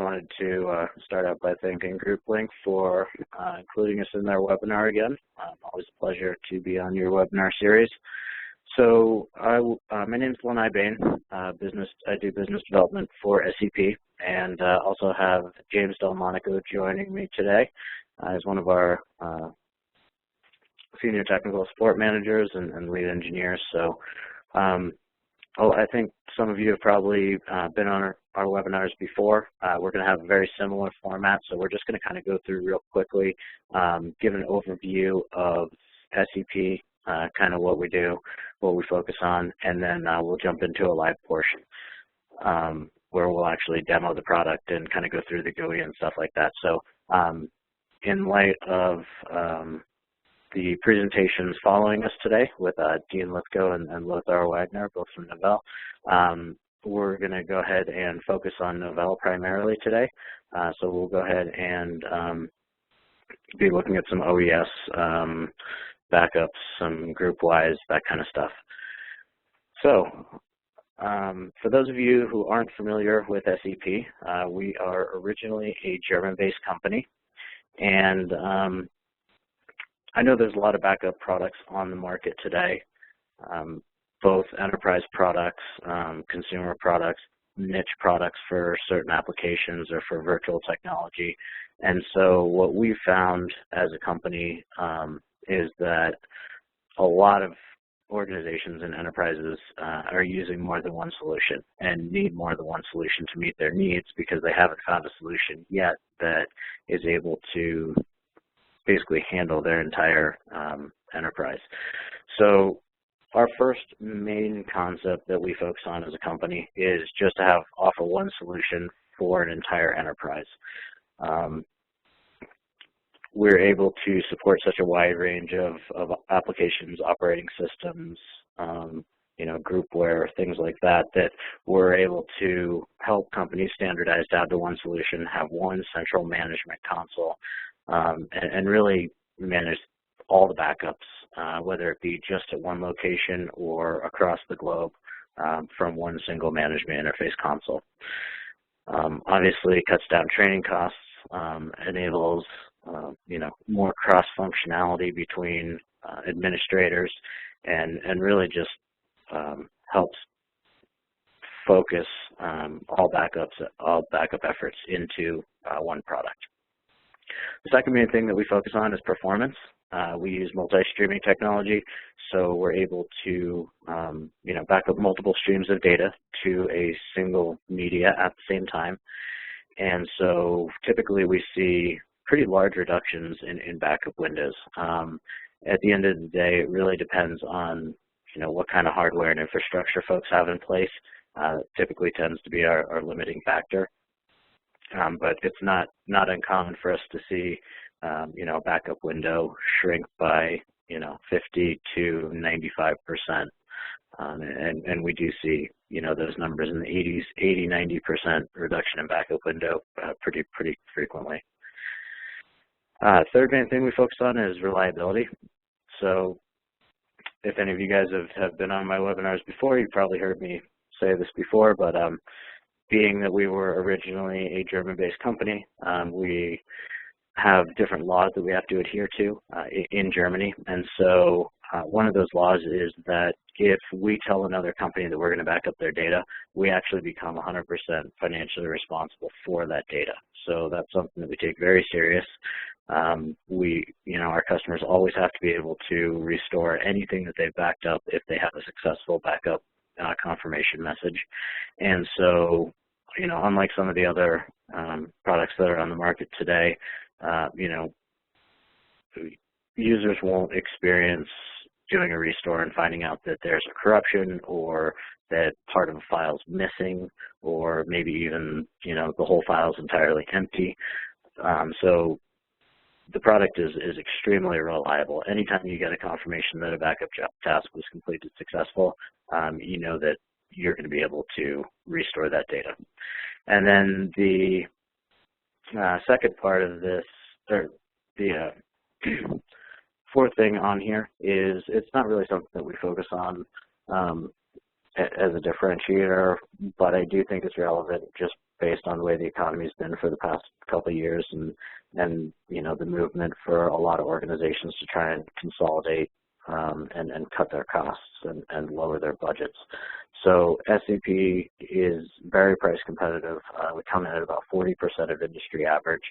wanted to start out by thanking GroupLink for including us in their webinar again. Always a pleasure to be on your webinar series. So my name is Lennox Bain. I do business development for SEP, and also have James Delmonico joining me today as one of our senior technical support managers and lead engineers. So I think some of you have probably been on our webinars before. We're going to have a very similar format, so we're just going to kind of go through real quickly, give an overview of SEP, kind of what we do, what we focus on, and then we'll jump into a live portion where we'll actually demo the product and kind of go through the GUI and stuff like that. So in light of the presentations following us today with Dean Lithgow and Lothar Wagner, both from Novell, we're going to go ahead and focus on Novell primarily today. So we'll go ahead and be looking at some OES backups, some Groupwise, that kind of stuff. So for those of you who aren't familiar with SEP, we are originally a German-based company, and I know there's a lot of backup products on the market today, both enterprise products, consumer products, niche products for certain applications or for virtual technology. And so what we've found as a company is that a lot of organizations and enterprises are using more than one solution and need more than one solution to meet their needs because they haven't found a solution yet that is able to basically handle their entire enterprise. So our first main concept that we focus on as a company is just to offer one solution for an entire enterprise. We're able to support such a wide range of applications, operating systems, Groupware, things like that, that we're able to help companies standardize down to one solution, have one central management console, and really manage all the backups, whether it be just at one location or across the globe from one single management interface console. Obviously, it cuts down training costs, enables more cross-functionality between administrators, and really just helps focus all backup efforts into one product. The second main thing that we focus on is performance. We use multi-streaming technology, so we're able to back up multiple streams of data to a single media at the same time. And so typically we see pretty large reductions in backup windows. At the end of the day, it really depends on what kind of hardware and infrastructure folks have in place. Typically tends to be our limiting factor. But it's not uncommon for us to see, a backup window shrink by, 50 to 95%. And we do see, those numbers in the 80, 90% reduction in backup window pretty frequently. Third main thing we focus on is reliability. So if any of you guys have been on my webinars before, you've probably heard me say this before, but being that we were originally a German-based company, we have different laws that we have to adhere to in Germany. And so one of those laws is that if we tell another company that we're going to back up their data, we actually become 100% financially responsible for that data. So that's something that we take very serious. Our customers always have to be able to restore anything that they've backed up if they have a successful backup confirmation message. And so, unlike some of the other products that are on the market today, users won't experience doing a restore and finding out that there's a corruption or that part of a file is missing, or maybe even, the whole file is entirely empty. So the product is extremely reliable. Anytime you get a confirmation that a backup task was completed successful, you know that you're going to be able to restore that data. And then the second part of this, or the fourth thing on here is it's not really something that we focus on as a differentiator, but I do think it's relevant just based on the way the economy's been for the past couple of years, and you know, the movement for a lot of organizations to try and consolidate and cut their costs and lower their budgets. So SEP is very price competitive. We come in at about 40% of industry average.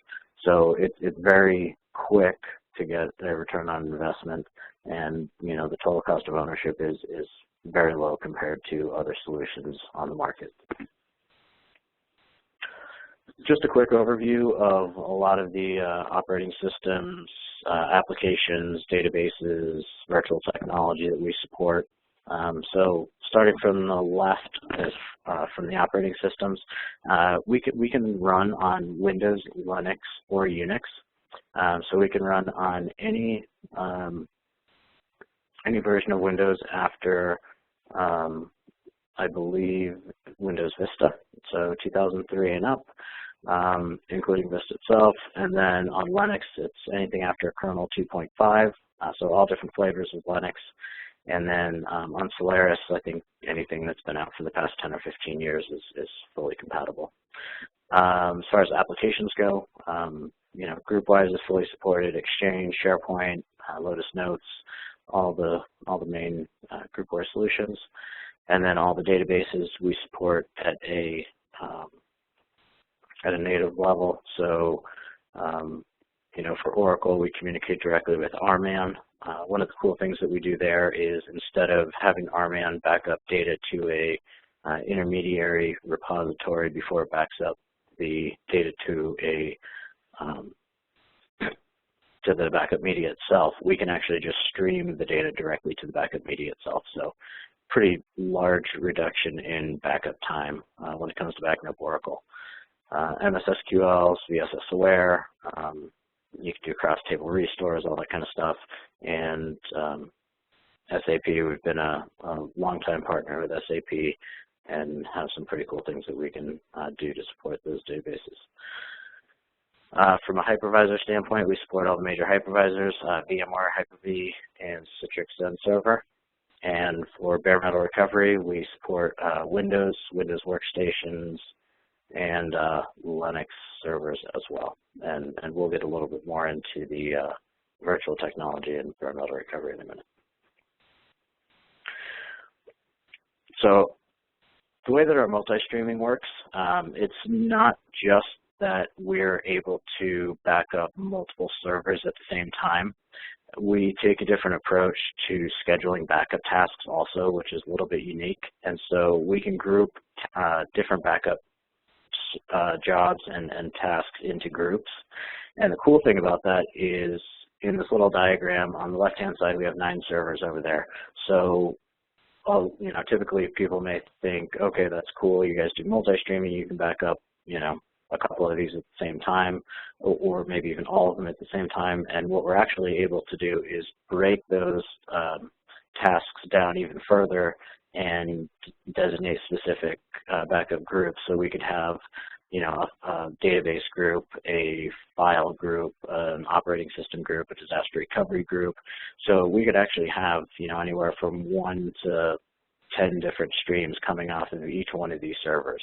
So it's very quick to get a return on investment, and you know, the total cost of ownership is very low compared to other solutions on the market. Just a quick overview of a lot of the operating systems, applications, databases, virtual technology that we support. So starting from the left, from the operating systems, we can run on Windows, Linux, or Unix. So we can run on any version of Windows after, I believe, Windows Vista, so 2003 and up, including Vista itself. And then on Linux, it's anything after kernel 2.5, so all different flavors of Linux. And then on Solaris, I think anything that's been out for the past 10 or 15 years is fully compatible. As far as applications go, you know, Groupwise is fully supported, Exchange, SharePoint, Lotus Notes, all the main Groupware solutions. And then all the databases we support at a native level. So, you know, for Oracle, we communicate directly with RMAN. One of the cool things that we do there is, instead of having RMAN back up data to a intermediary repository before it backs up the data to the backup media itself, we can actually just stream the data directly to the backup media itself. So pretty large reduction in backup time when it comes to backing up Oracle. MS SQL, VSS Aware, you can do cross-table restores, all that kind of stuff. And SAP, we've been a long-time partner with SAP and have some pretty cool things that we can do to support those databases. From a hypervisor standpoint, we support all the major hypervisors, VMware, Hyper-V, and Citrix Server. And for bare metal recovery, we support Windows workstations, and Linux servers as well. And we'll get a little bit more into the virtual technology and bare metal recovery in a minute. So the way that our multi-streaming works, it's not just that we're able to back up multiple servers at the same time. We take a different approach to scheduling backup tasks also, which is a little bit unique. And so we can group different backup jobs and tasks into groups. And the cool thing about that is, in this little diagram on the left-hand side, we have 9 servers over there. So, you know, typically people may think, okay, that's cool, you guys do multi-streaming, you can back up, you know, a couple of these at the same time, or maybe even all of them at the same time. And what we're actually able to do is break those tasks down even further and designate specific backup groups. So we could have, you know, a database group, a file group, an operating system group, a disaster recovery group. So we could actually have, you know, anywhere from 1 to 10 different streams coming off of each one of these servers.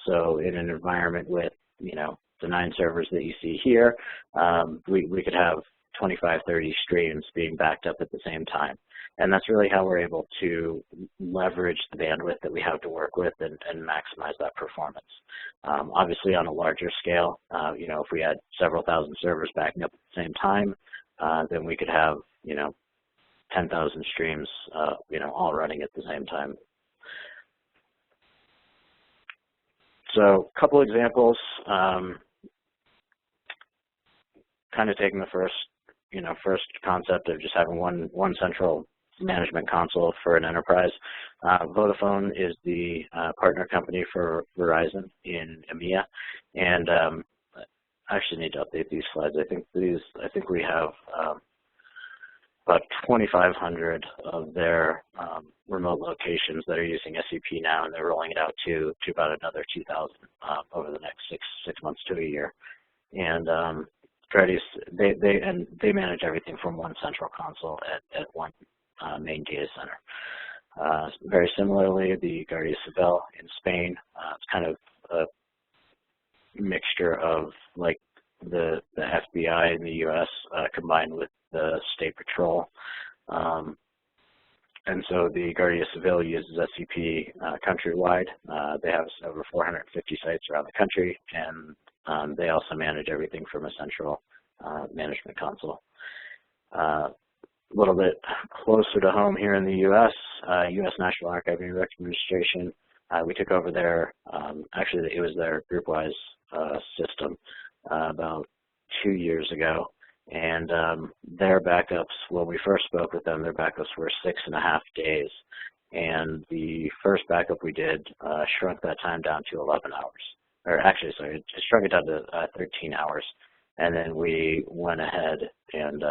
So in an environment with, you know, the 9 servers that you see here, we could have 25, 30 streams being backed up at the same time. And that's really how we're able to leverage the bandwidth that we have to work with and maximize that performance. Obviously, on a larger scale, you know, if we had several thousand servers backing up at the same time, then we could have, you know, 10,000 streams, you know, all running at the same time. So a couple examples, kind of taking the first concept of just having one central management console for an enterprise. Vodafone is the partner company for Verizon in EMEA, and I actually need to update these slides. I think we have about 2,500 of their remote locations that are using SEP now, and they're rolling it out to about another 2,000 over the next six months to a year. And they manage everything from one central console at one main data center. Very similarly, the Guardia Civil in Spain, it's kind of a mixture of like the FBI in the U.S. Combined with the State Patrol. And so the Guardia Civil uses SEP countrywide. They have over 450 sites around the country, and they also manage everything from a central management console. A little bit closer to home here in the U.S., U.S. National Archiving and Records Administration. We took over their, actually it was their Groupwise system about 2 years ago. And their backups, when we first spoke with them, their backups were 6.5 days. And the first backup we did shrunk that time down to 11 hours. Or actually, sorry, it shrunk it down to 13 hours. And then we went ahead and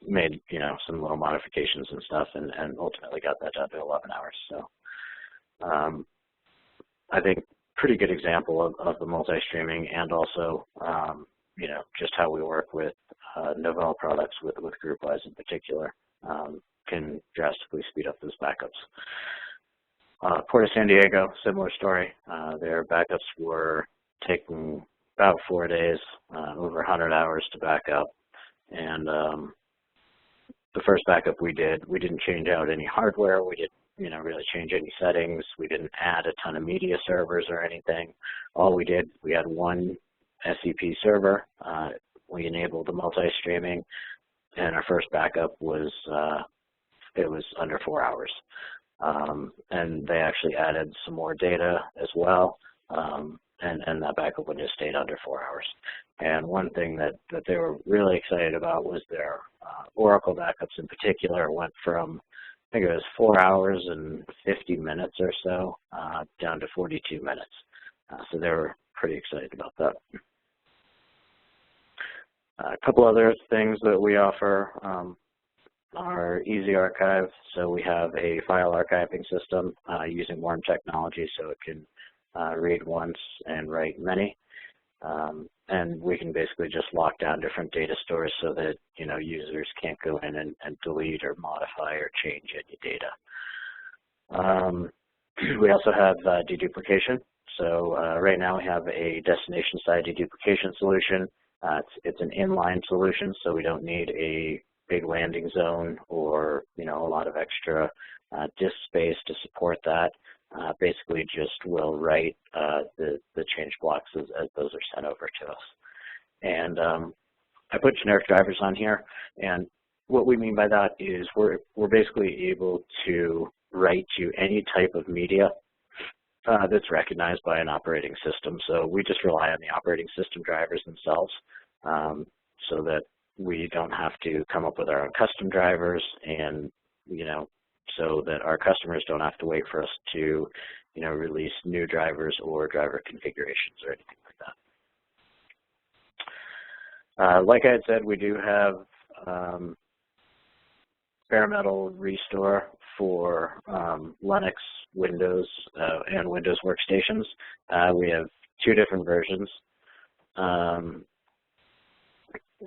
made, some little modifications and stuff, and ultimately got that down to 11 hours. So I think pretty good example of the multi-streaming, and also just how we work with Novell products with Groupwise in particular can drastically speed up those backups. Port of San Diego, similar story. Their backups were taking about 4 days, over 100 hours to back up. And the first backup we did, we didn't change out any hardware. We didn't really change any settings. We didn't add a ton of media servers or anything. All we did, we had one SEP server. We enabled the multi-streaming, and our first backup was it was under 4 hours. And they actually added some more data as well, and that backup would have stayed under 4 hours. And one thing that they were really excited about was their Oracle backups in particular went from, I think it was 4 hours and 50 minutes or so, down to 42 minutes. So they were pretty excited about that. A couple other things that we offer are Easy Archive. So we have a file archiving system using worm technology, so it can read once and write many. And we can basically just lock down different data stores so that users can't go in and delete or modify or change any data. We also have deduplication. So right now we have a destination-side deduplication solution. It's an inline solution, so we don't need a big landing zone or a lot of extra disk space to support that. Basically just will write the change blocks as those are sent over to us. And I put generic drivers on here, and what we mean by that is we're basically able to write to any type of media that's recognized by an operating system. So we just rely on the operating system drivers themselves, so that we don't have to come up with our own custom drivers, and so that our customers don't have to wait for us to release new drivers or driver configurations or anything like that. Like I had said, we do have bare metal restore for Lennox, Windows, and Windows workstations. We have 2 different versions.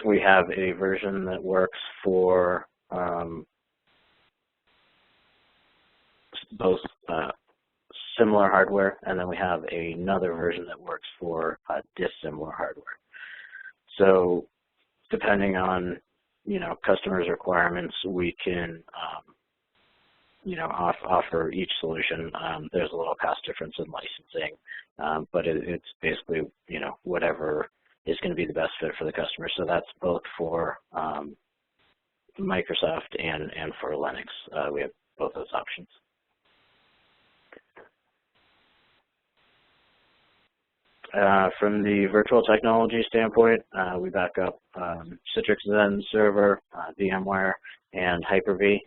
We have a version that works for both similar hardware, and then we have another version that works for dissimilar hardware. So depending on customers' requirements, we can offer each solution. There's a little cost difference in licensing, but it's basically whatever is going to be the best fit for the customer. So that's both for Microsoft and for Linux. We have both those options. From the virtual technology standpoint, we back up Citrix Zen Server, Vmware, and Hyper-V.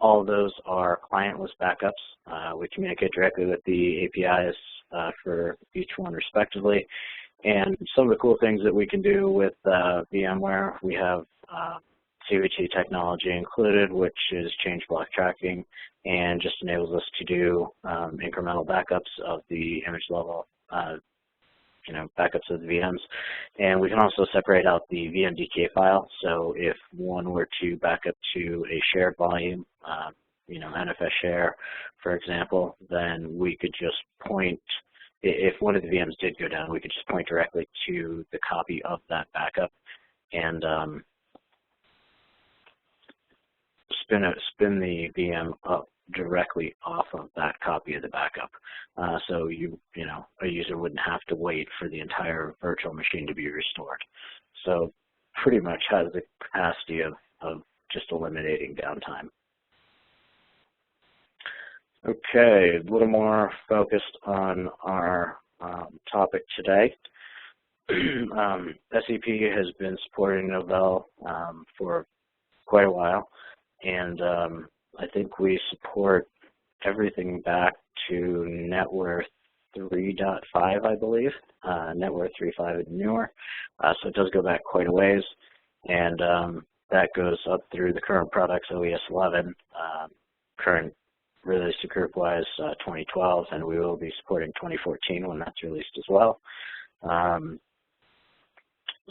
All of those are clientless backups. We communicate directly with the APIs for each one respectively. And some of the cool things that we can do with VMware, we have CVT technology included, which is change block tracking, and just enables us to do incremental backups of the image level backups of the VMs. And we can also separate out the VMDK file. So if one were to back up to a shared volume, NFS share, for example, then we could just point if one of the VMs did go down, we could just point directly to the copy of that backup and spin the VM up directly off of that copy of the backup. So a user wouldn't have to wait for the entire virtual machine to be restored. So pretty much has the capacity of just eliminating downtime. Okay, a little more focused on our topic today. SEP has been supporting Novell for quite a while, and I think we support everything back to NetWare 3.5, I believe. NetWare 3.5 is newer, so it does go back quite a ways, and that goes up through the current products, OES 11, current release to Groupwise 2012, and we will be supporting 2014 when that's released as well.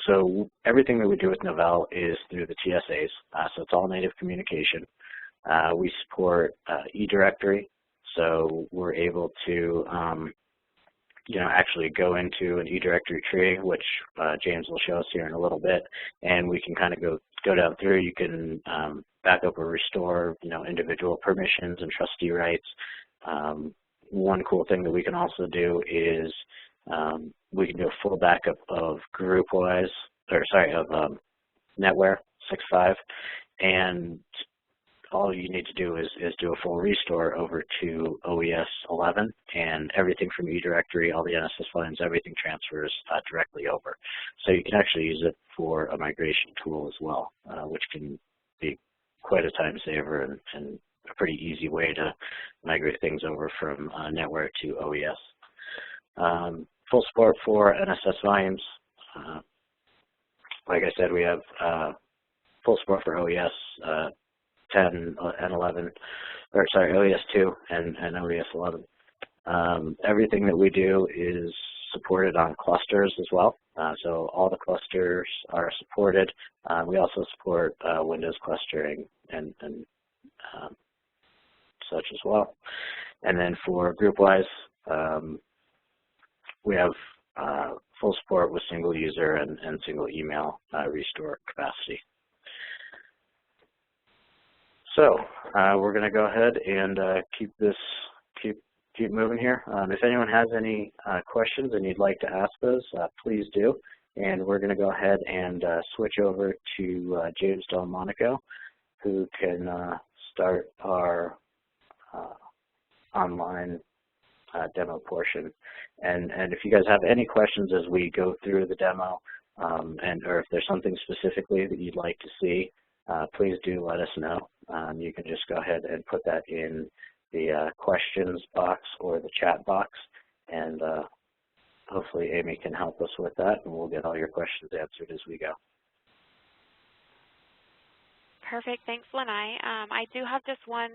So everything that we do with Novell is through the TSAs, so it's all native communication. We support eDirectory, so we're able to actually go into an eDirectory tree, which James will show us here in a little bit, and we can kind of go down through. You can back up or restore, individual permissions and trustee rights. One cool thing that we can also do is we can do a full backup of Groupwise, of NetWare 6.5, and all you need to do is do a full restore over to OES 11, and everything from eDirectory, all the NSS files, everything transfers directly over. So you can actually use it for a migration tool as well, which can be quite a time saver and a pretty easy way to migrate things over from NetWare to OES. Full support for NSS volumes. Like I said, we have full support for OES 10 and 11, OES 2 and OES 11. Everything that we do is supported on clusters as well. So all the clusters are supported. We also support Windows clustering and such as well. And then for Groupwise, we have full support with single user and single email restore capacity. So we're going to go ahead and keep moving here. If anyone has any questions and you'd like to ask those, please do. And we're going to go ahead and switch over to James Delmonico, who can start our online demo portion. And if you guys have any questions as we go through the demo, or if there's something specifically that you'd like to see, please do let us know. You can just go ahead and put that in the questions box or the chat box, and hopefully Amy can help us with that, and we'll get all your questions answered as we go. Perfect. Thanks, Lenai. I do have just one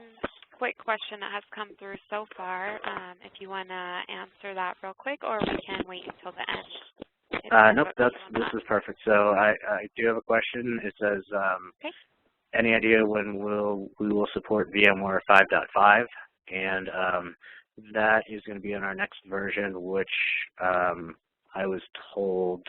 quick question that has come through so far. If you want to answer that real quick, or we can wait until the end. Nope, this is perfect. So I do have a question. It says, okay. Any idea when we will support VMware 5.5? And that is going to be in our next version, which I was told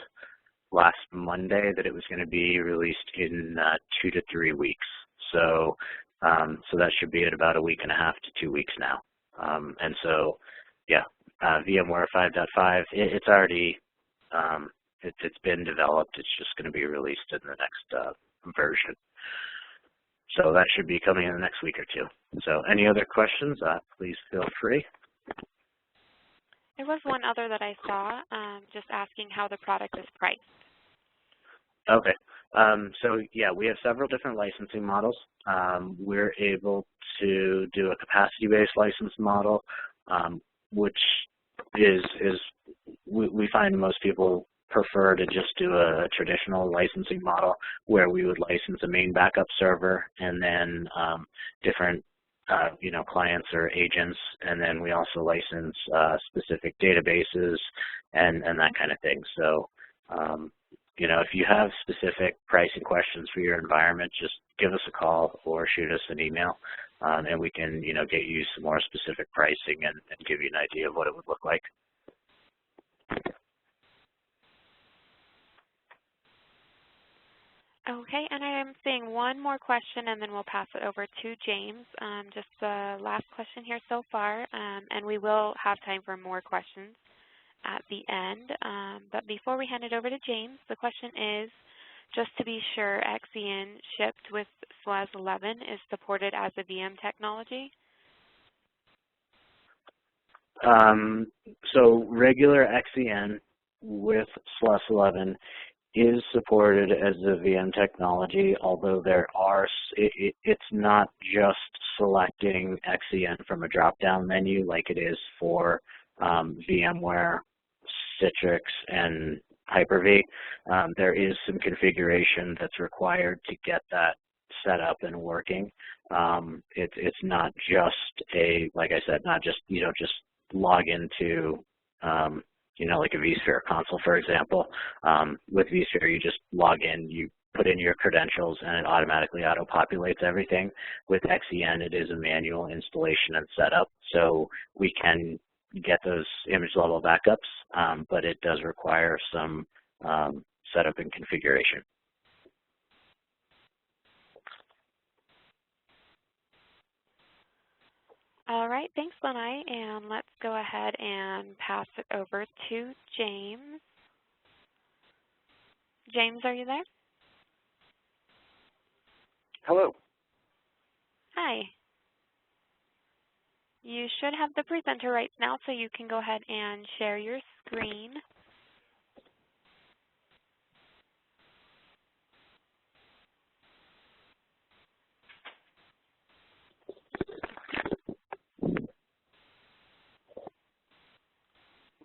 last Monday that it was going to be released in 2 to 3 weeks. So that should be at about a week and a half to 2 weeks now. And so, yeah, VMware 5.5, it's already, it's been developed. It's just going to be released in the next version. So that should be coming in the next week or two. So any other questions, please feel free. There was one other that I saw, just asking how the product is priced. Okay. So, yeah, we have several different licensing models. We're able to do a capacity-based license model, which is we find most people prefer to just do a traditional licensing model where we would license a main backup server and then different clients or agents, and then we also license specific databases and that kind of thing. So if you have specific pricing questions for your environment, just give us a call or shoot us an email, and we can get you some more specific pricing and give you an idea of what it would look like. Okay, and I am seeing one more question, and then we'll pass it over to James. Just the last question here so far, and we will have time for more questions at the end. But before we hand it over to James, the question is, just to be sure, XEN shipped with SLES 11 is supported as a VM technology? So regular XEN with SLES 11 is supported as a VM technology, although there are, it's not just selecting XEN from a drop-down menu like it is for VMware, Citrix, and Hyper-V. There is some configuration that's required to get that set up and working. It's not just a, like I said, not just, you don't just log into you know, like a vSphere console, for example. With vSphere, you just log in, you put in your credentials, and it automatically auto-populates everything. With XEN, it is a manual installation and setup, so we can get those image-level backups, but it does require some setup and configuration. All right, thanks, Lenai, and let's go ahead and pass it over to James. James, are you there? Hello. Hi. You should have the presenter right now, so you can go ahead and share your screen.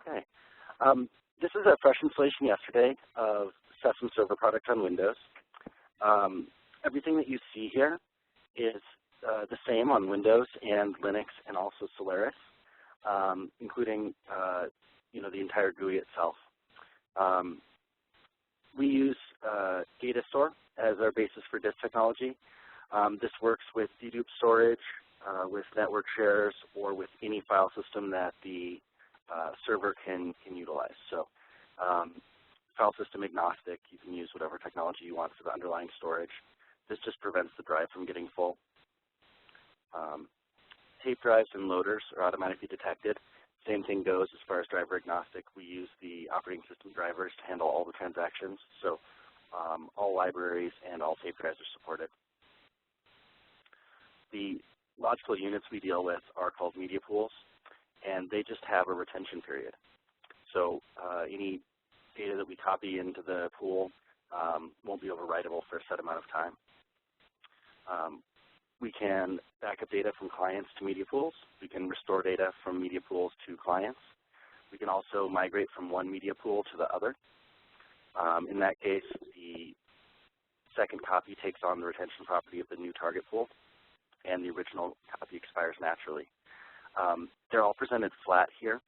Okay. This is a fresh installation yesterday of Sesame Server product on Windows. Everything that you see here is the same on Windows and Linux and also Solaris, including you know, the entire GUI itself. We use data store as our basis for disk technology. This works with dedupe storage, with network shares, or with any file system that the server can utilize. So file system agnostic, you can use whatever technology you want for the underlying storage. This just prevents the drive from getting full. Tape drives and loaders are automatically detected. Same thing goes as far as driver agnostic. We use the operating system drivers to handle all the transactions. So all libraries and all tape drives are supported. The logical units we deal with are called media pools, and they just have a retention period. So any data that we copy into the pool won't be overwritable for a set amount of time. We can back up data from clients to media pools. We can restore data from media pools to clients. We can also migrate from one media pool to the other. In that case, the second copy takes on the retention property of the new target pool, and the original copy expires naturally. They're all presented flat here,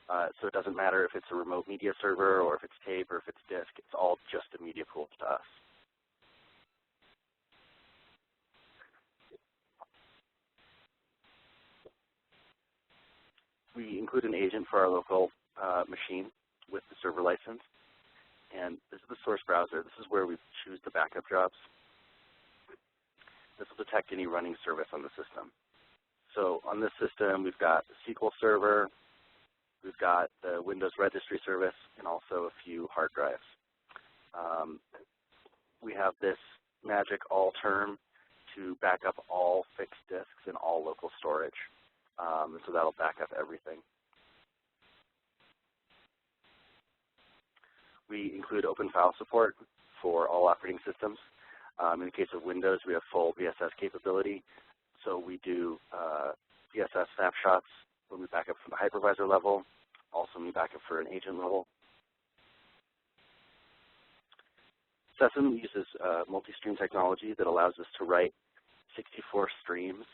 so it doesn't matter if it's a remote media server or if it's tape or if it's disk. It's all just a media pool to us. We include an agent for our local machine with the server license. And this is the source browser. This is where we choose the backup jobs. This will detect any running service on the system. So on this system, we've got the SQL Server, we've got the Windows Registry Service, and also a few hard drives. We have this magic all term to back up all fixed disks and all local storage. So that'll back up everything. We include open file support for all operating systems. In the case of Windows, we have full VSS capability. So we do VSS snapshots when we back up from the hypervisor level, also when we back up for an agent level. Sesame uses multi-stream technology that allows us to write 64 streams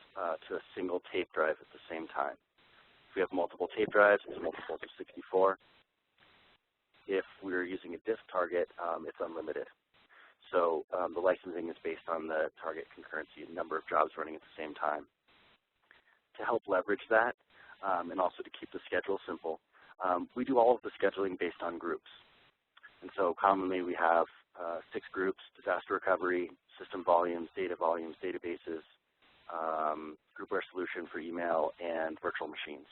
to a single tape drive at the same time. If we have multiple tape drives, it's multiples of 64. If we're using a disk target, it's unlimited. So the licensing is based on the target concurrency, the number of jobs running at the same time. To help leverage that, and also to keep the schedule simple, we do all of the scheduling based on groups. And so commonly we have 6 groups: disaster recovery, system volumes, databases, Groupware solution for email, and virtual machines.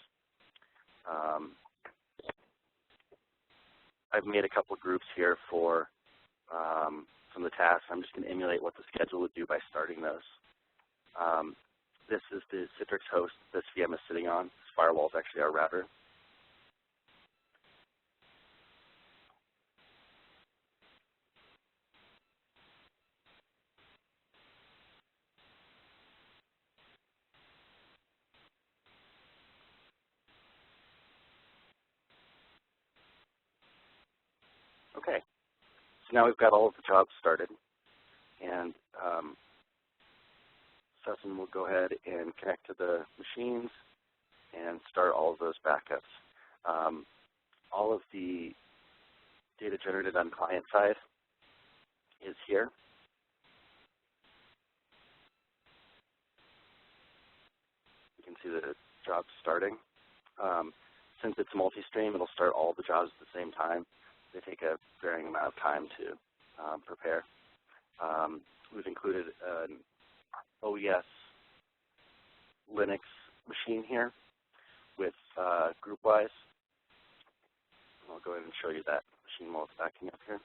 I've made a couple groups here for some of the tasks. I'm just going to emulate what the schedule would do by starting those. This is the Citrix host this VM is sitting on. This firewall is actually our router. Okay, so now we've got all of the jobs started, and Susan will go ahead and connect to the machines and start all of those backups. All of the data generated on client side is here. You can see the jobs starting. Since it's multi-stream, it'll start all the jobs at the same time. They take a varying amount of time to prepare. We've included an OES Linux machine here with Groupwise. I'll go ahead and show you that machine while it's backing up here.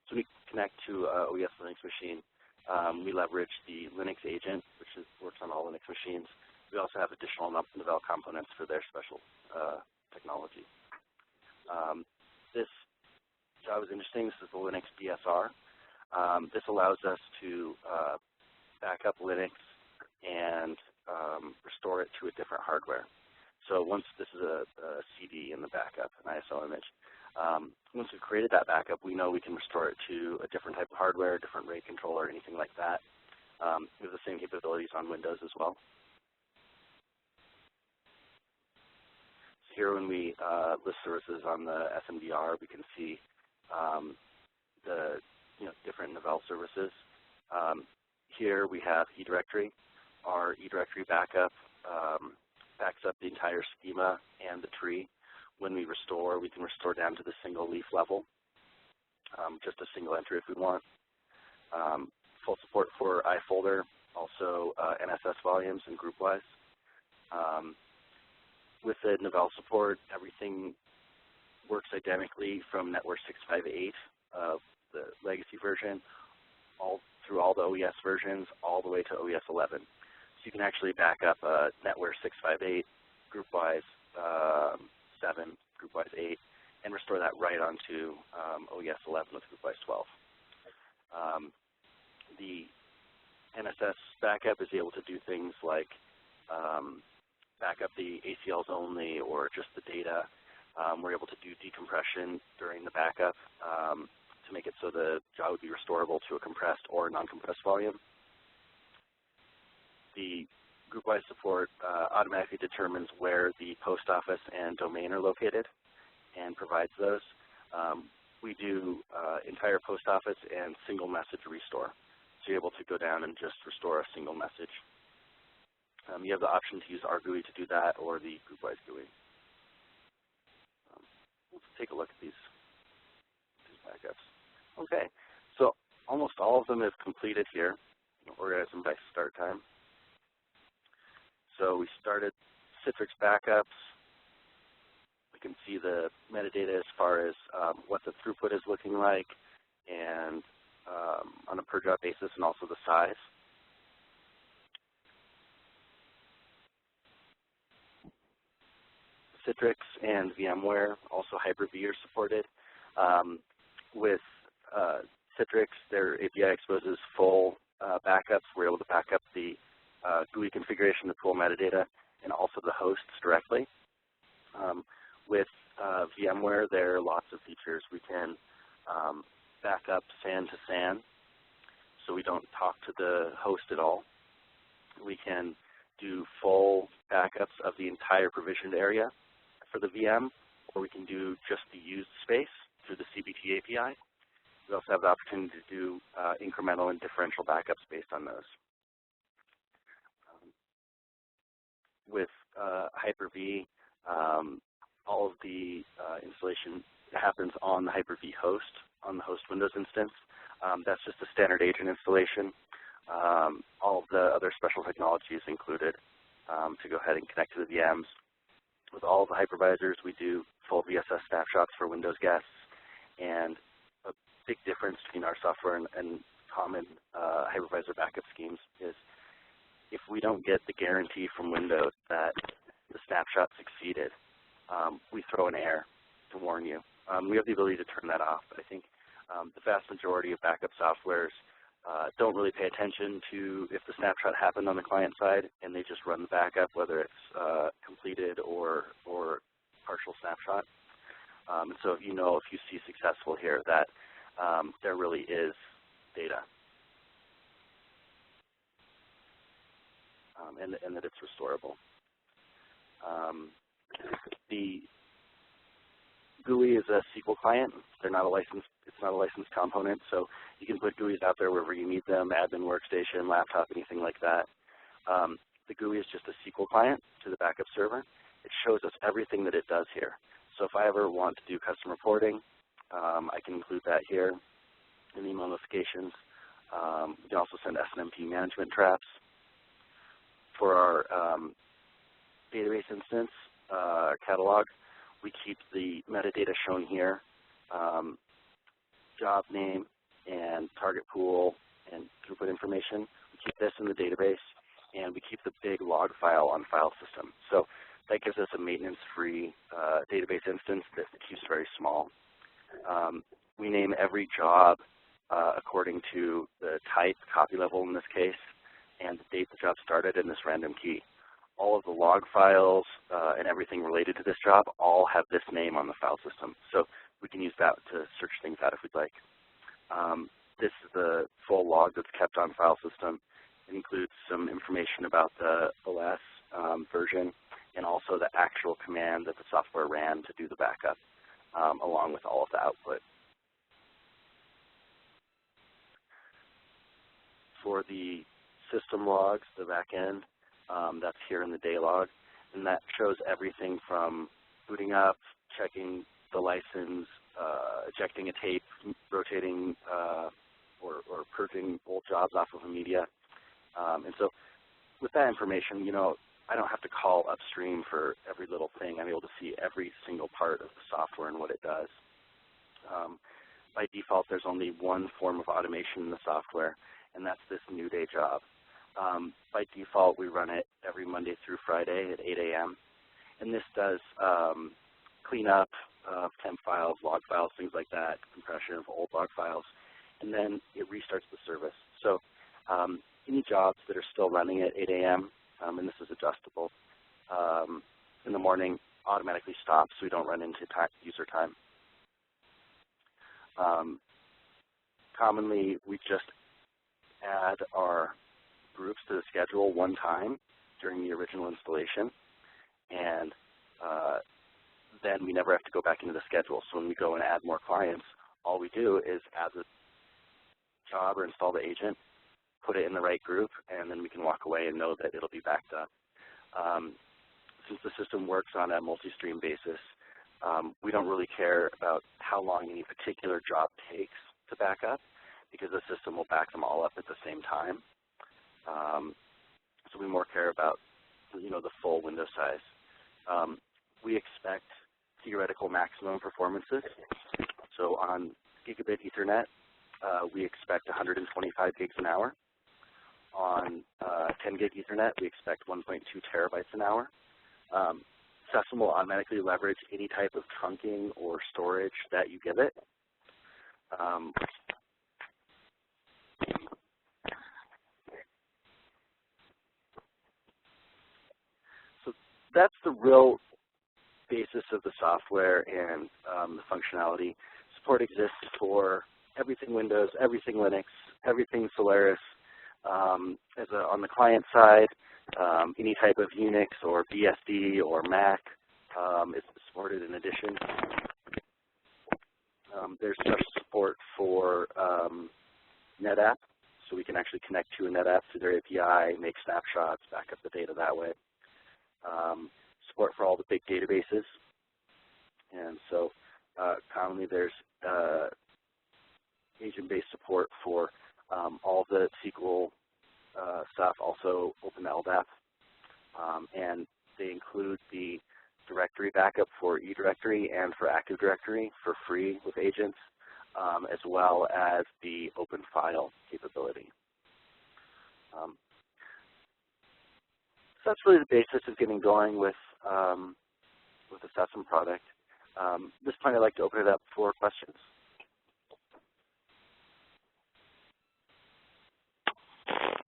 So we connect to OES Linux machine. We leverage the Linux agent, which works on all Linux machines. We also have additional Novell components for their special technology. This job is interesting. This is the Linux DSR. This allows us to back up Linux and restore it to a different hardware. So once this is a CD in the backup, an ISO image, once we've created that backup, we know we can restore it to a different type of hardware, a different RAID controller, anything like that. We have the same capabilities on Windows as well. So here when we list services on the SMDR, we can see the different Novell services. Here we have eDirectory. Our eDirectory backup backs up the entire schema and the tree. When we restore, we can restore down to the single leaf level, just a single entry if we want. Full support for iFolder, also NSS volumes and Groupwise. With the Novell support, everything works identically from Network 658 of the legacy version through all the OES versions all the way to OES 11. So you can actually back up Network 658, Groupwise 7, Groupwise 8, and restore that right onto OES 11 with Groupwise 12. The NSS backup is able to do things like back up the ACLs only or just the data. We're able to do decompression during the backup to make it so the job would be restorable to a compressed or non-compressed volume. The Groupwise support automatically determines where the post office and domain are located and provides those. We do entire post office and single message restore. So you're able to go down and just restore a single message. You have the option to use our GUI to do that or the Groupwise GUI. Let's take a look at these backups. Okay, so almost all of them have completed here. Organize them by start time. So we started Citrix Backups. We can see the metadata as far as what the throughput is looking like and on a per job basis and also the size. Citrix and Vmware, also Hyper-V are supported. With Citrix, their API exposes full backups. We're able to back up the GUI configuration, the pool metadata, and also the hosts directly. With VMware, there are lots of features. We can back up SAN to SAN, so we don't talk to the host at all. We can do full backups of the entire provisioned area for the VM, or we can do just the used space through the CBT API. We also have the opportunity to do incremental and differential backups based on those. With Hyper-V, all of the host on the host Windows instance. That's just a standard agent installation. All of the other special technologies included to go ahead and connect to the VMs. With all of the hypervisors, we do full VSS snapshots for Windows guests, and a big difference between our software and common hypervisor backup schemes is if we don't get the guarantee from Windows that the snapshot succeeded, we throw an error to warn you. We have the ability to turn that off, but I think the vast majority of backup softwares don't really pay attention to if the snapshot happened on the client side, and they just run the backup, whether it's completed or partial snapshot. And so if you see successful here, that there really is data, and that it's restorable. The GUI is a SQL client. They're not a licensed. It's not a licensed component, so you can put GUIs out there wherever you need them, admin workstation, laptop, anything like that. The GUI is just a SQL client to the backup server. It shows us everything that it does here. So if I ever want to do custom reporting, I can include that here in email notifications. You can also send SNMP management traps. For our database instance, our catalog, we keep the metadata shown here, job name and target pool and throughput information. We keep this in the database, and we keep the big log file on file system. So that gives us a maintenance-free database instance that keeps very small. We name every job according to the type, copy level in this case, and the date the job started in this random key. All of the log files and everything related to this job all have this name on the file system. So we can use that to search things out if we'd like. This is the full log that's kept on file system. It includes some information about the OS version and also the actual command that the software ran to do the backup, along with all of the output. For the system logs, the back end, that's here in the day log, and that shows everything from booting up, checking the license, ejecting a tape, rotating or purging old jobs off of a media. And so with that information, I don't have to call upstream for every little thing. I'm able to see every single part of the software and what it does. By default, there's only one form of automation in the software, and that's this new day job. By default, we run it every Monday through Friday at 8 a.m. And this does clean up of temp files, log files, things like that, compression of old log files, and then it restarts the service. So any jobs that are still running at 8 a.m., and this is adjustable, in the morning automatically stops so we don't run into user time. Commonly, we just add our groups to the schedule one time during the original installation, and then we never have to go back into the schedule. So when we go and add more clients, all we do is add the job or install the agent, put it in the right group, and then we can walk away and know that it'll be backed up. Since the system works on a multi-stream basis, we don't really care about how long any particular job takes to back up, because the system will back them all up at the same time. So we more care about the full window size. We expect theoretical maximum performances. So on gigabit Ethernet, we expect 125 gigs an hour. On 10 gig Ethernet, we expect 1.2 terabytes an hour. SESM will automatically leverage any type of trunking or storage that you give it. So that's the real basis of the software and the functionality. Support exists for everything Windows, everything Linux, everything Solaris. On the client side, any type of Unix or BSD or Mac is supported in addition. There's special support for NetApp, so we can actually connect to a NetApp through their API, make snapshots, back up the data that way. Support for all the big databases. And so commonly there's agent-based support for all the SQL stuff, also Open LDAP, and they include the directory backup for eDirectory and for Active Directory for free with agents, as well as the open file capability. So that's really the basis of getting going with the SESM product. At this point, I'd like to open it up for questions.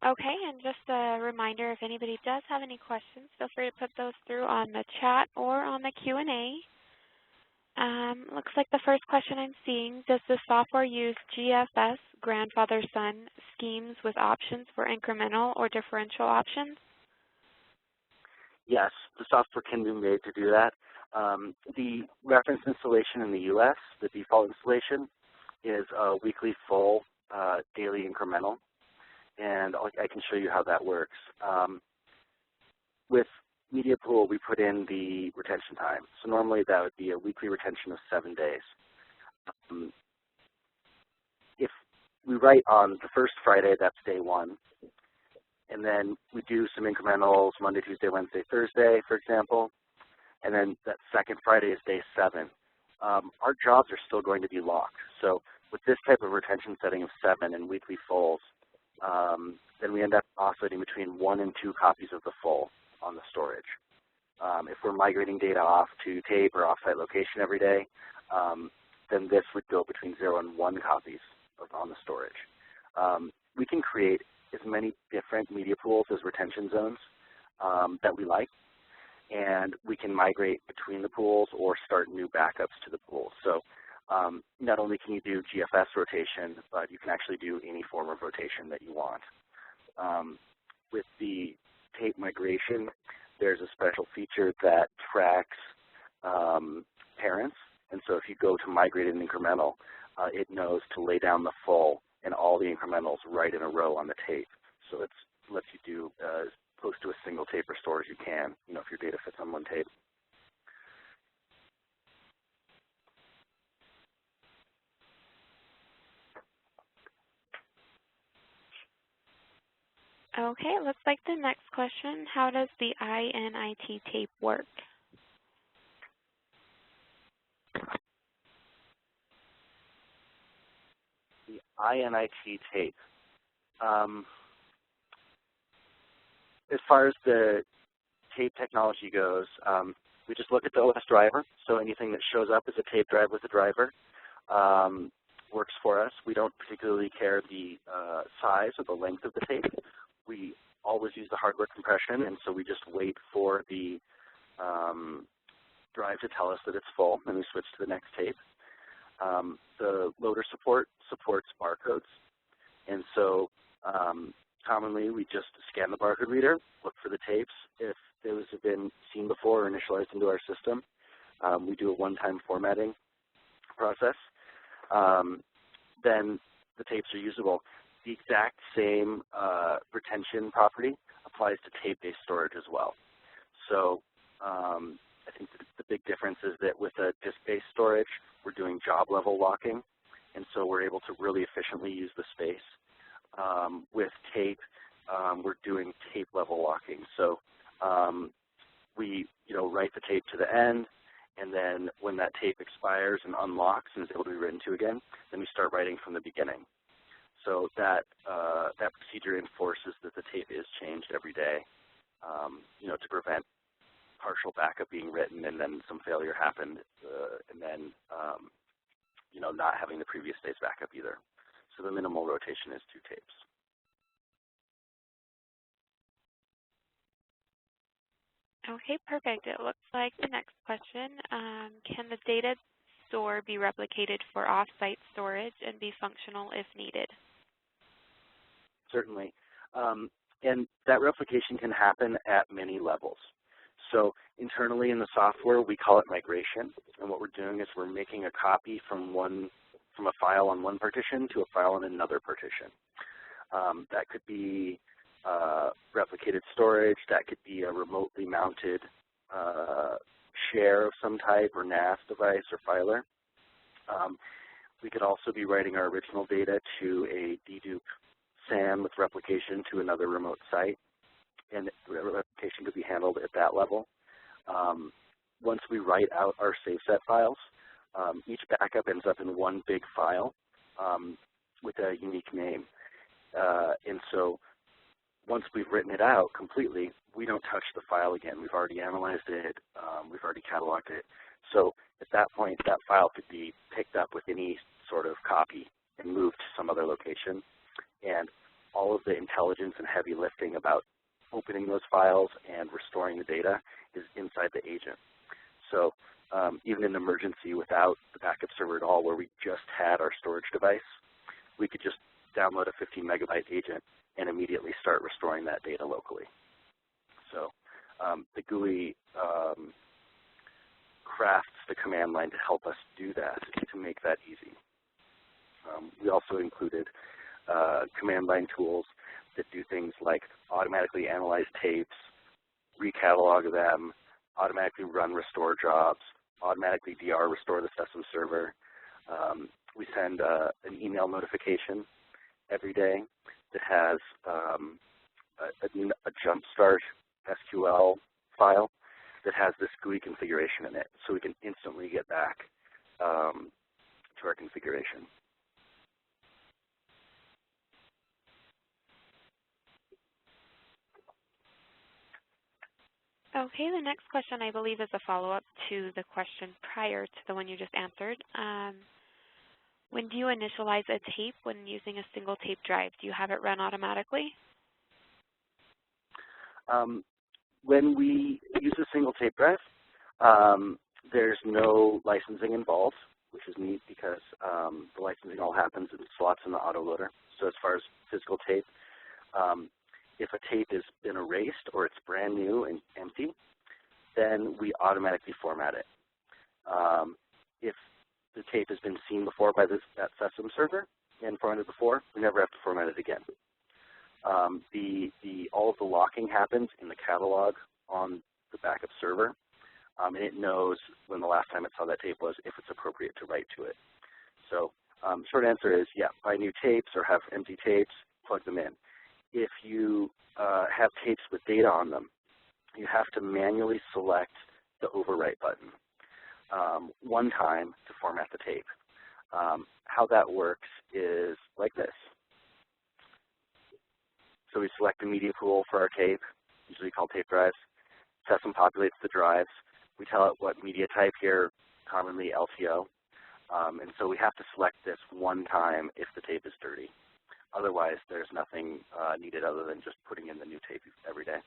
Okay, and just a reminder, if anybody does have any questions, feel free to put those through on the chat or on the Q&A. Looks like the first question I'm seeing, does the software use GFS, grandfather-son, schemes with options for incremental or differential options? Yes, the software can be made to do that. The reference installation in the US, the default installation, is a weekly full, daily incremental. And I can show you how that works. With Media Pool, we put in the retention time. So normally that would be a weekly retention of 7 days. If we write on the first Friday, that's day 1. And then we do some incrementals Monday, Tuesday, Wednesday, Thursday, for example. And then that second Friday is day 7. Our jobs are still going to be locked. So with this type of retention setting of 7 and weekly fulls, then we end up oscillating between 1 and 2 copies of the full on the storage. If we're migrating data off to tape or offsite location every day, then this would go between 0 and 1 copies on the storage. We can create as many different media pools as retention zones that we like, and we can migrate between the pools or start new backups to the pools. So not only can you do GFS rotation, but you can actually do any form of rotation that you want. With the tape migration, there's a special feature that tracks parents. And so if you go to migrate an incremental, it knows to lay down the full and all the incrementals right in a row on the tape. So it lets you do as close to a single tape restore as you can, if your data fits on one tape. Okay, it looks like the next question, how does the INIT tape work? The INIT tape. As far as the tape technology goes, we just look at the OS driver. So anything that shows up as a tape drive with a driver works for us. We don't particularly care the size or the length of the tape. We always use the hardware compression, and so we just wait for the drive to tell us that it's full, and we switch to the next tape. The loader support supports barcodes, and so commonly we just scan the barcode reader, look for the tapes. If those have been seen before or initialized into our system, we do a one-time formatting process. Then the tapes are usable. The exact same retention property applies to tape-based storage as well. So I think the big difference is that with a disk-based storage, we're doing job-level locking, and so we're able to really efficiently use the space. With tape, we're doing tape-level locking. So we write the tape to the end, and then when that tape expires and unlocks and is able to be written to again, then we start writing from the beginning. So that procedure enforces that the tape is changed every day, to prevent partial backup being written and then some failure happened, and then not having the previous day's backup either. So the minimal rotation is 2 tapes. Okay, perfect. It looks like the next question, can the data store be replicated for off-site storage and be functional if needed? Certainly. And that replication can happen at many levels. So internally in the software, we call it migration. And what we're doing is we're making a copy from a file on one partition to a file on another partition. That could be replicated storage. That could be a remotely mounted share of some type or NAS device or filer. We could also be writing our original data to a dedupe SAN with replication to another remote site, and replication could be handled at that level. Once we write out our save set files, each backup ends up in one big file with a unique name. And so once we've written it out completely, we don't touch the file again. We've already analyzed it. We've already cataloged it. So at that point, that file could be picked up with any sort of copy and moved to some other location. And all of the intelligence and heavy lifting about opening those files and restoring the data is inside the agent. So even in an emergency without the backup server at all, where we just had our storage device, we could just download a 15 megabyte agent and immediately start restoring that data locally. So the GUI crafts the command line to help us do that, to make that easy. We also included command line tools that do things like automatically analyze tapes, recatalog them, automatically run restore jobs, automatically DR restore the SESM server. We send an email notification every day that has a jumpstart SQL file that has this GUI configuration in it, so we can instantly get back to our configuration. Okay, the next question I believe is a follow-up to the question prior to the one you just answered. When do you initialize a tape when using a single tape drive? Do you have it run automatically? When we use a single tape drive, there's no licensing involved, which is neat because the licensing all happens in slots in the autoloader. So as far as physical tape, if a tape has been erased or it's brand new and empty, then we automatically format it. If the tape has been seen before by that SESM server and formatted before, we never have to format it again. All of the locking happens in the catalog on the backup server, and it knows when the last time it saw that tape was, if it's appropriate to write to it. So short answer is, yeah, buy new tapes or have empty tapes, plug them in. If you have tapes with data on them, you have to manually select the overwrite button one time to format the tape. How that works is like this. So we select a media pool for our tape, usually called tape drives. SESM populates the drives. We tell it what media type here, commonly LTO. And so we have to select this one time if the tape is dirty. Otherwise, there's nothing needed other than just putting in the new tape every day.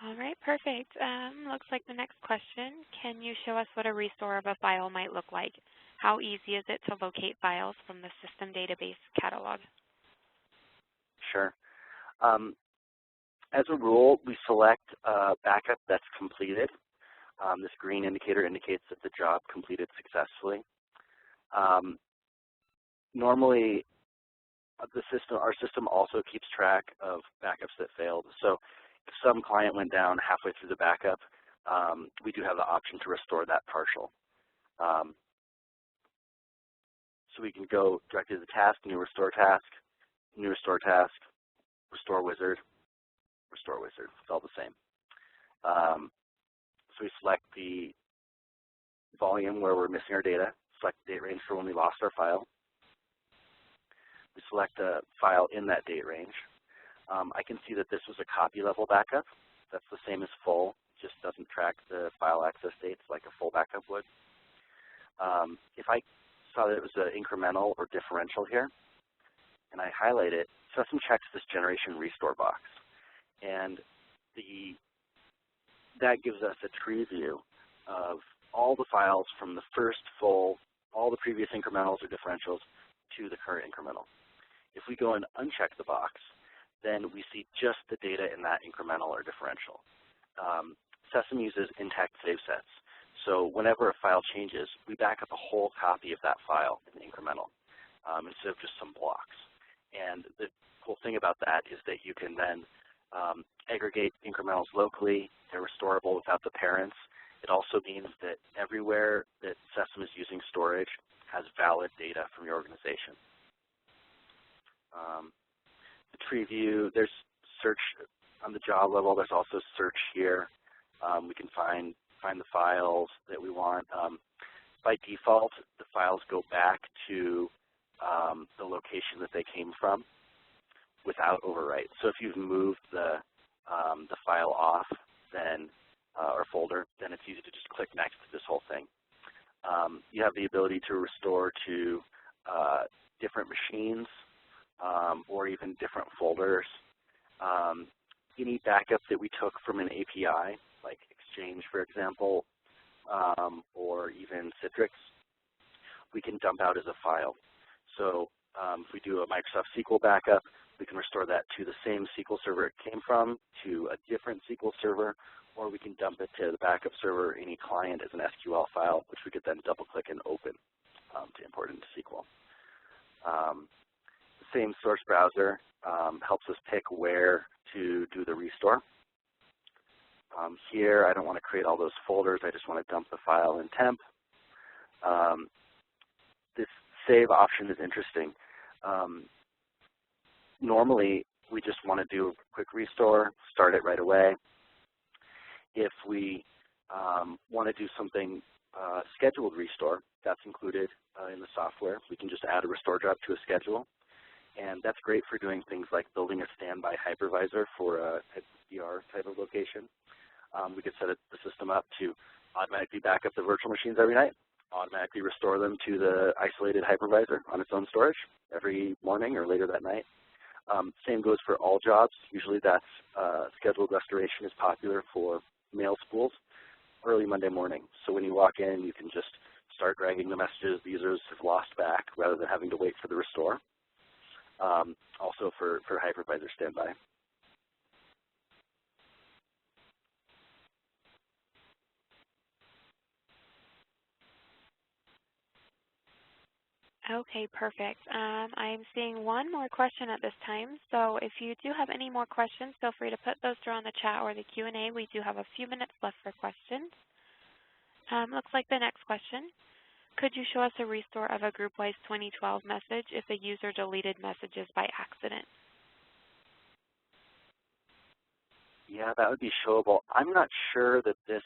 All right, perfect. Looks like the next question, can you show us what a restore of a file might look like? How easy is it to locate files from the system database catalog? Sure. As a rule, we select a backup that's completed. This green indicator indicates that the job completed successfully. Normally, our system also keeps track of backups that failed. So if some client went down halfway through the backup, we do have the option to restore that partial. So we can go directly to the task, new restore task, restore wizard, restore wizard. It's all the same. So we select the volume where we're missing our data, select the date range for when we lost our file. We select a file in that date range. I can see that this was a copy level backup. That's the same as full, just doesn't track the file access dates like a full backup would. If I saw that it was an incremental or differential here, and I highlight it, SESM checks this generation restore box. And that gives us a tree view of all the files from the first full, all the previous incrementals or differentials to the current incremental. If we go and uncheck the box, then we see just the data in that incremental or differential. SESM uses intact save sets. So whenever a file changes, we back up a whole copy of that file in the incremental instead of just some blocks. And the cool thing about that is that you can then aggregate incrementals locally. They're restorable without the parents. It also means that everywhere that SESM is using storage has valid data from your organization. The tree view, there's search on the job level. There's also search here. We can find the files that we want. By default, the files go back to the location that they came from without overwrite. So if you've moved the file off, then or folder, then it's easy to just click next to this whole thing. You have the ability to restore to different machines or even different folders. Any backup that we took from an API, like Exchange, for example, or even Citrix, we can dump out as a file. So if we do a Microsoft SQL backup, we can restore that to the same SQL server it came from, to a different SQL server, or we can dump it to the backup server, any client as an SQL file, which we could then double-click and open to import into SQL. The same source browser helps us pick where to do the restore. Here, I don't want to create all those folders. I just want to dump the file in temp. This save option is interesting. Normally, we just want to do a quick restore, start it right away. If we want to do something scheduled restore, that's included in the software. We can just add a restore job to a schedule. And that's great for doing things like building a standby hypervisor for a DR type of location. We could set the system up to automatically back up the virtual machines every night, automatically restore them to the isolated hypervisor on its own storage every morning or later that night. Same goes for all jobs. Usually that's scheduled restoration is popular for mail spools early Monday morning. So when you walk in, you can just start dragging the messages the users have lost back rather than having to wait for the restore. Also for hypervisor standby. Okay, perfect. I'm seeing one more question at this time. So if you do have any more questions, feel free to put those through on the chat or the Q&A. We do have a few minutes left for questions. Looks like the next question. Could you show us a restore of a Groupwise 2012 message if the user deleted messages by accident? Yeah, that would be showable. I'm not sure that this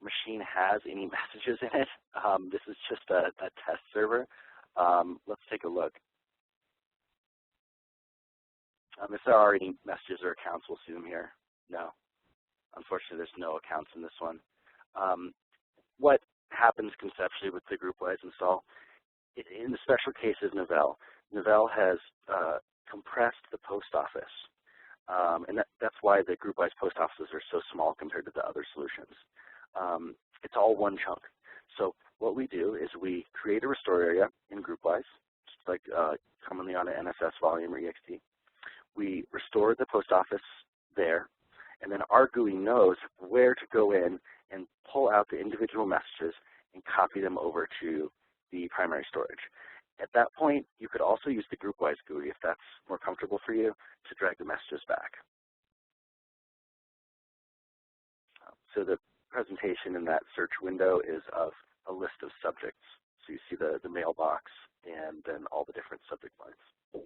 machine has any messages in it. This is just a test server. Let's take a look. If there are any messages or accounts, we'll see them here. No. Unfortunately, there's no accounts in this one. What happens conceptually with the Groupwise install, in the special case is Novell. Novell has compressed the post office. And that's why the Groupwise post offices are so small compared to the other solutions. It's all one chunk. So what we do is we create a restore area in Groupwise, just like commonly on an NSS volume or EXT. We restore the post office there, and then our GUI knows where to go in and pull out the individual messages and copy them over to the primary storage. At that point, you could also use the Groupwise GUI if that's more comfortable for you to drag the messages back. So the presentation in that search window is of a list of subjects. So you see the mailbox and then all the different subject lines.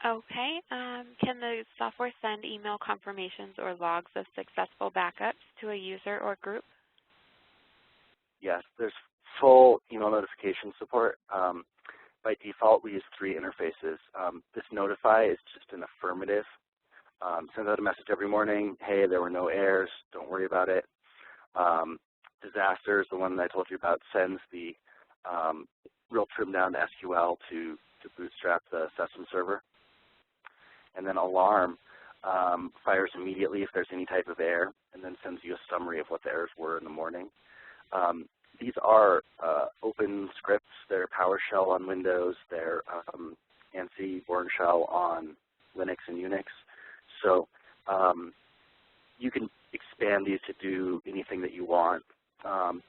Okay. Can the software send email confirmations or logs of successful backups to a user or group? Yes, there's full email notification support. By default, we use 3 interfaces. This notify is just an affirmative. Sends out a message every morning, hey, there were no errors, don't worry about it. Disasters, the one that I told you about, sends the real trimmed down SQL to bootstrap the SESM server. And then alarm fires immediately if there's any type of error, and then sends you a summary of what the errors were in the morning. These are open scripts. They're PowerShell on Windows. They're ANSI, Bourne Shell on Linux and Unix. So you can expand these to do anything that you want.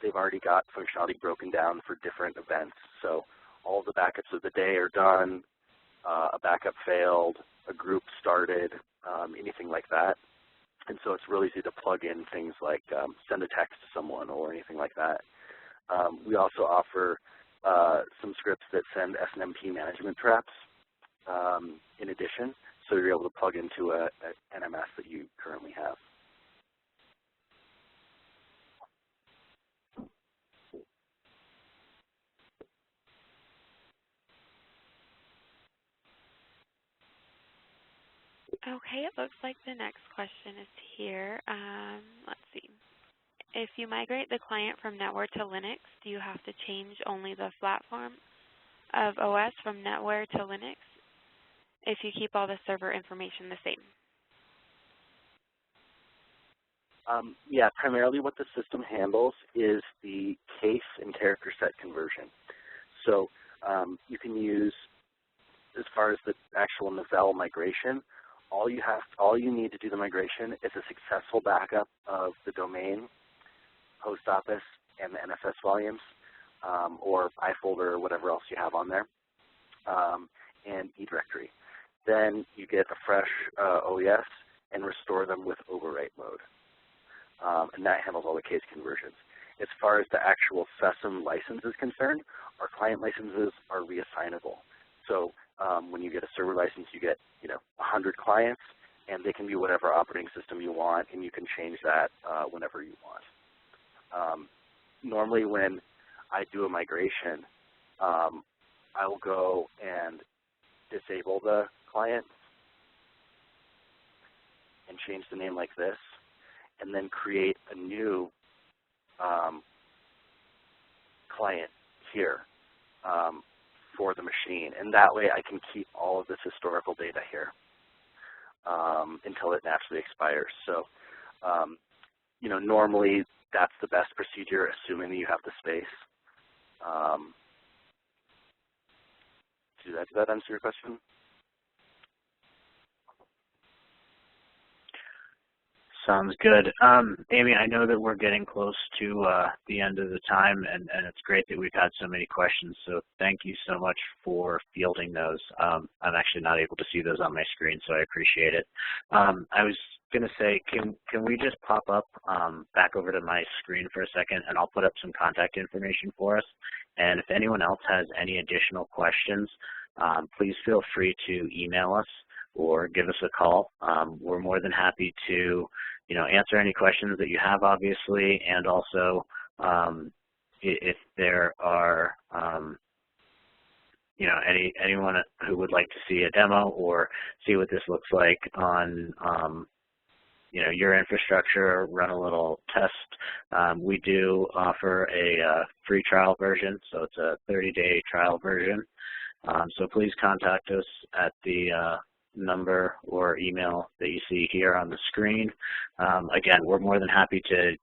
They've already got functionality broken down for different events. So all of the backups of the day are done, a backup failed, a group started, anything like that. And so it's really easy to plug in things like send a text to someone or anything like that. We also offer some scripts that send SNMP management traps in addition, so you're able to plug into an NMS that you currently have. Okay, it looks like the next question is here. Let's see. If you migrate the client from NetWare to Linux, do you have to change only the platform of OS from NetWare to Linux if you keep all the server information the same? Yeah, primarily what the system handles is the case and character set conversion. So you can use, as far as the actual Novell migration, all you need to do the migration is a successful backup of the domain, host office, and the NFS volumes, or iFolder or whatever else you have on there, and eDirectory. Then you get a fresh OES and restore them with overwrite mode. And that handles all the case conversions. As far as the actual SESM license is concerned, our client licenses are reassignable. So when you get a server license, you get 100 clients, and they can be whatever operating system you want, and you can change that whenever you want. Normally when I do a migration, I will go and disable the client and change the name like this, and then create a new client here for the machine. And that way I can keep all of this historical data here until it naturally expires. So, normally that's the best procedure, assuming that you have the space. Does that answer your question? Sounds good. Amy, I know that we're getting close to the end of the time, and it's great that we've had so many questions, so thank you so much for fielding those. I'm actually not able to see those on my screen, so I appreciate it. I was going to say, can we just pop up back over to my screen for a second, and I'll put up some contact information for us, and if anyone else has any additional questions, please feel free to email us or give us a call. We're more than happy to answer any questions that you have, obviously, and also if there are anyone who would like to see a demo or see what this looks like on your infrastructure, run a little test. We do offer a free trial version, so it's a 30-day trial version. So please contact us at the number or email that you see here on the screen. Again, we're more than happy to,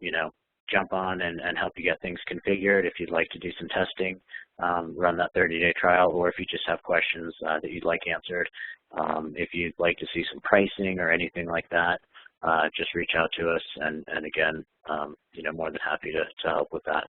jump on and help you get things configured if you'd like to do some testing, run that 30-day trial, or if you just have questions that you'd like answered. If you'd like to see some pricing or anything like that, just reach out to us, and again, more than happy to help with that.